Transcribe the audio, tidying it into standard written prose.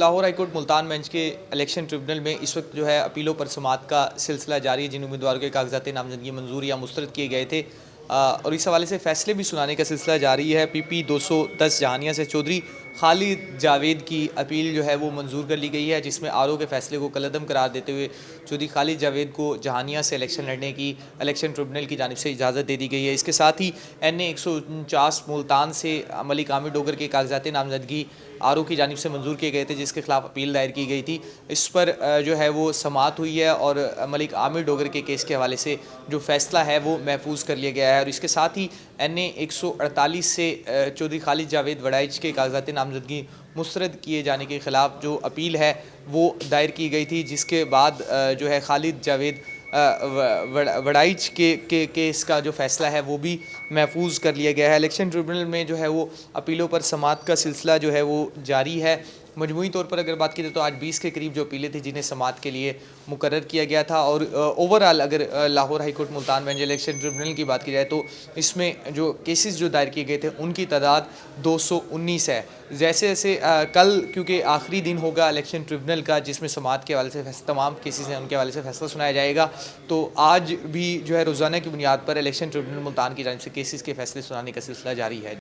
Lahore high court Multan bench के election tribunal में इस वक्त जो है अपीलों पर समाअत का सिलसिला जारी है। जिन उम्मीदवारों के कागजात नामजदगी मंजूर या मुस्तरद किए गए थे और इस हवाले से फैसले भी सुनाने का सिलसिला जारी है। पीपी 210 जहानिया से चौधरी खालिद जावेद की अपील जो है वो मंजूर कर ली गई है, जिसमें आरओ के फैसले को कलअदम करार देते हुए चौधरी खालिद जावेद को जहानिया से इलेक्शन लड़ने की इलेक्शन ट्रिब्यूनल की जानिब से इजाज़त दे दी गई है। इसके साथ ही NA 149 मुल्तान से मलिक आमिर डोगर के कागजात नामजदगी आरओ की जानिब से मंजूर किए गए थे, जिसके खिलाफ अपील दायर की गई थी। इस पर जो है वो समाअत हुई है और मलिक आमिर डोगर के केस के हवाले से जो फैसला है वो महफूज कर लिया गया है। और इसके साथ ही NA 148 से चौधरी खालिद जावेद वड़ाइच के कागजात नामजदगी मुस्तरद किए जाने के ख़िलाफ़ जो अपील है वो दायर की गई थी, जिसके बाद जो है खालिद जावेद वड़ाइच के केस का जो फ़ैसला है वो भी महफूज कर लिया गया है। इलेक्शन ट्रिब्यूनल में जो है वो अपीलों पर समाअत का सिलसिला जो है वो जारी है। मजमूई तौर पर अगर बात की जाए तो आज 20 के करीब जो अपीलें थी जिन्हें समाअत के लिए मुकर्रर किया गया था। और ओवरऑल अगर Lahore high court Multan bench election tribunal की बात की जाए तो इसमें जो केसेस जो दायर किए गए थे उनकी तादाद 219 है। जैसे जैसे कल क्योंकि आखिरी दिन होगा इलेक्शन ट्रिब्यूनल का जिसमें समाअत के हवाले से तमाम केसेस हैं उनके हवाले से फैसला सुनाया जाएगा, तो आज भी जो है रोज़ाना की बुनियाद पर इलेक्शन ट्रिब्यूनल मुल्तान की जानिब से केसेस के फैसले सुनाने का सिलसिला जारी है।